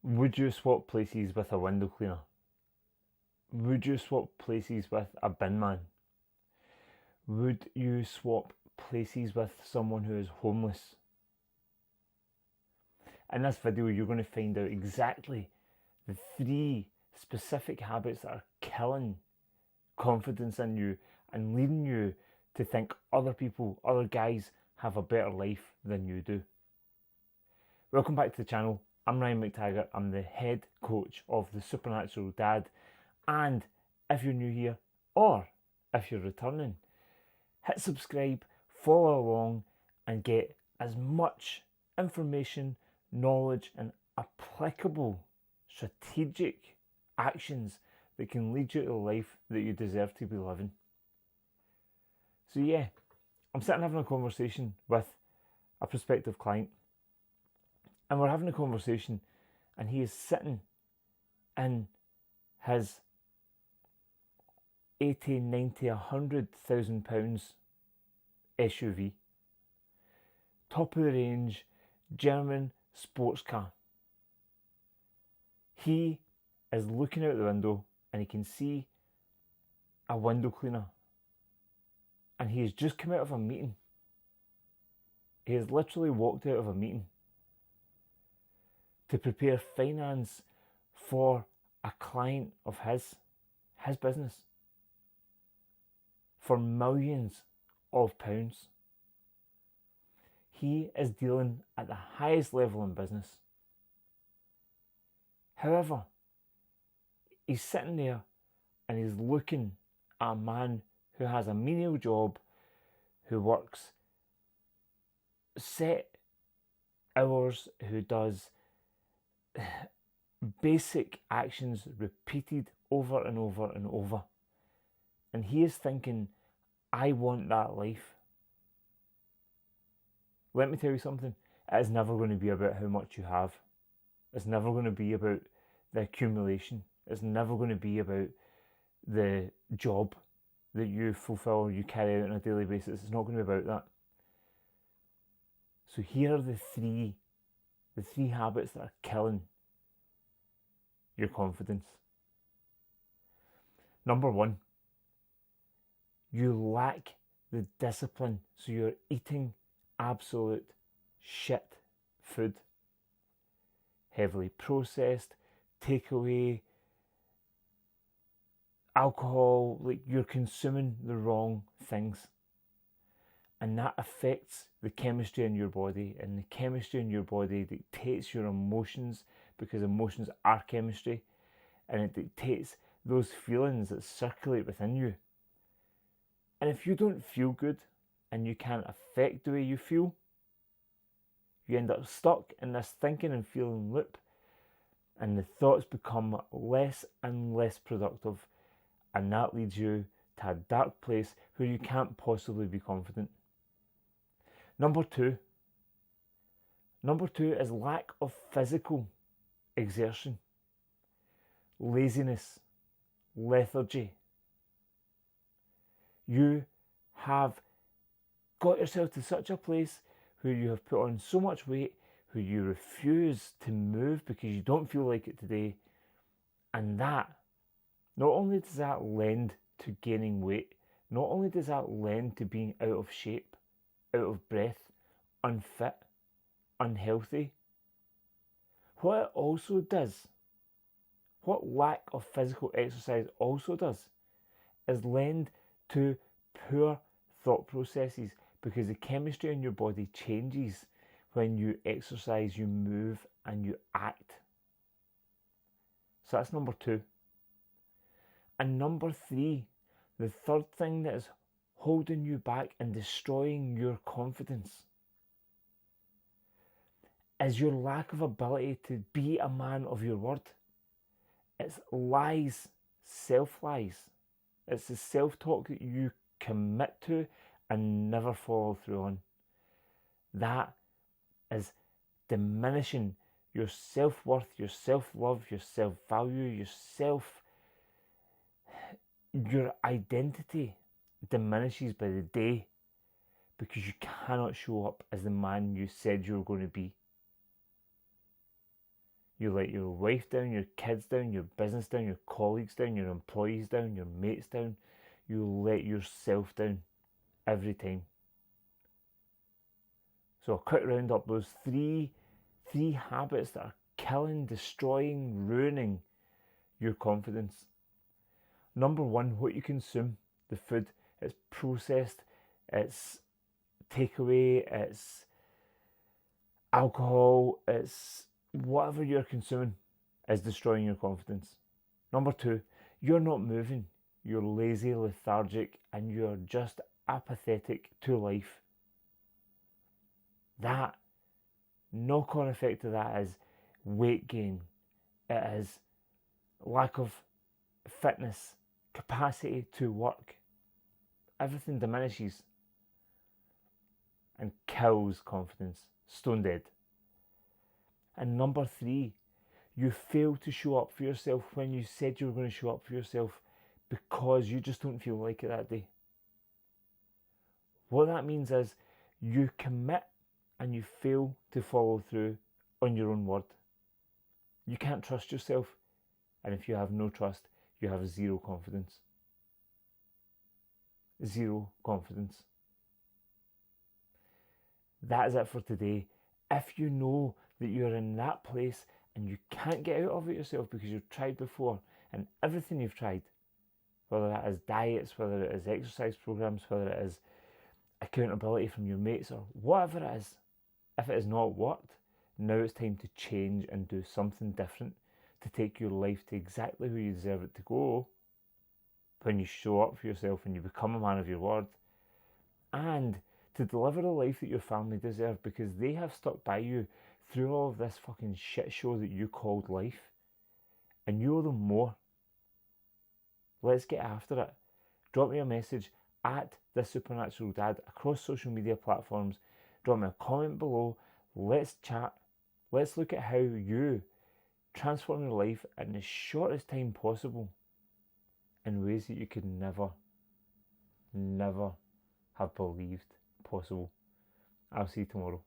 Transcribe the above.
Would you swap places with a window cleaner? Would you swap places with a bin man? Would you swap places with someone who is homeless? In this video, you're going to find out exactly the 3 specific habits that are killing confidence in you and leading you to think other people, other guys, have a better life than you do. Welcome back to the channel. I'm Ryan McTaggart. I'm the head coach of the Supernatural Dad. And if you're new here, or if you're returning, hit subscribe, follow along, and get as much information, knowledge, and applicable strategic actions that can lead you to the life that you deserve to be living. So yeah, I'm sitting having a conversation with a prospective client, and we're having a conversation, and he is sitting in his 80, 90, £100,000 SUV, top of the range German sports car. He is looking out the window and he can see a window cleaner, and he has just come out of a meeting. He has literally walked out of a meeting to prepare finance for a client of his business for millions of pounds. He is dealing at the highest level in business. However, he's sitting there and he's looking at a man who has a menial job, who works set hours, who does basic actions repeated over and over and over. And he is thinking, I want that life. Let me tell you something, it is never going to be about how much you have. It's never going to be about the accumulation. It's never going to be about the job that you fulfill or you carry out on a daily basis. It's not going to be about that. So here are the three habits that are killing your confidence. Number 1, you lack the discipline, so you're eating absolute shit food. Heavily processed, takeaway, alcohol, like you're consuming the wrong things. And that affects the chemistry in your body, and the chemistry in your body dictates your emotions, because emotions are chemistry, and it dictates those feelings that circulate within you. And if you don't feel good and you can't affect the way you feel, you end up stuck in this thinking and feeling loop, and the thoughts become less and less productive, and that leads you to a dark place where you can't possibly be confident. Number two is lack of physical exertion, laziness, lethargy. You have got yourself to such a place where you have put on so much weight, where you refuse to move because you don't feel like it today. And that, not only does that lend to gaining weight, not only does that lend to being out of shape, out of breath, unfit, unhealthy, what it also does, what lack of physical exercise also does, is lend to poor thought processes, because the chemistry in your body changes when you exercise, you move, and you act. So that's number 2. And number 3, the third thing that is holding you back and destroying your confidence, is your lack of ability to be a man of your word. It's lies, self-lies. It's the self-talk that you commit to and never follow through on. That is diminishing your self-worth, your self-love, your self-value, your identity diminishes by the day, because you cannot show up as the man you said you were going to be. You let your wife down, your kids down, your business down, your colleagues down, your employees down, your mates down. You let yourself down every time. So a quick roundup, those three habits that are killing, destroying, ruining your confidence. Number one, what you consume, the food. It's processed, it's takeaway, it's alcohol, it's whatever you're consuming is destroying your confidence. Number two, you're not moving. You're lazy, lethargic, and you're just apathetic to life. That knock-on effect of that is weight gain. It is lack of fitness, capacity to work. Everything diminishes and kills confidence. Stone dead. And number three, you fail to show up for yourself when you said you were going to show up for yourself because you just don't feel like it that day. What that means is you commit and you fail to follow through on your own word. You can't trust yourself, and if you have no trust, you have zero confidence. Zero confidence. That is it for today. If you know that you're in that place and you can't get out of it yourself because you've tried before, and everything you've tried, whether that is diets, whether it is exercise programs, whether it is accountability from your mates, or whatever it is, if it has not worked, now it's time to change and do something different to take your life to exactly where you deserve it to go when you show up for yourself and you become a man of your word, and to deliver the life that your family deserve because they have stuck by you through all of this fucking shit show that you called life, and you owe them more. Let's get after it. Drop me a message at This Supernatural Dad across social media platforms. Drop me a comment below. Let's chat. Let's look at how you transform your life in the shortest time possible in ways that you could never have believed possible. I'll see you tomorrow.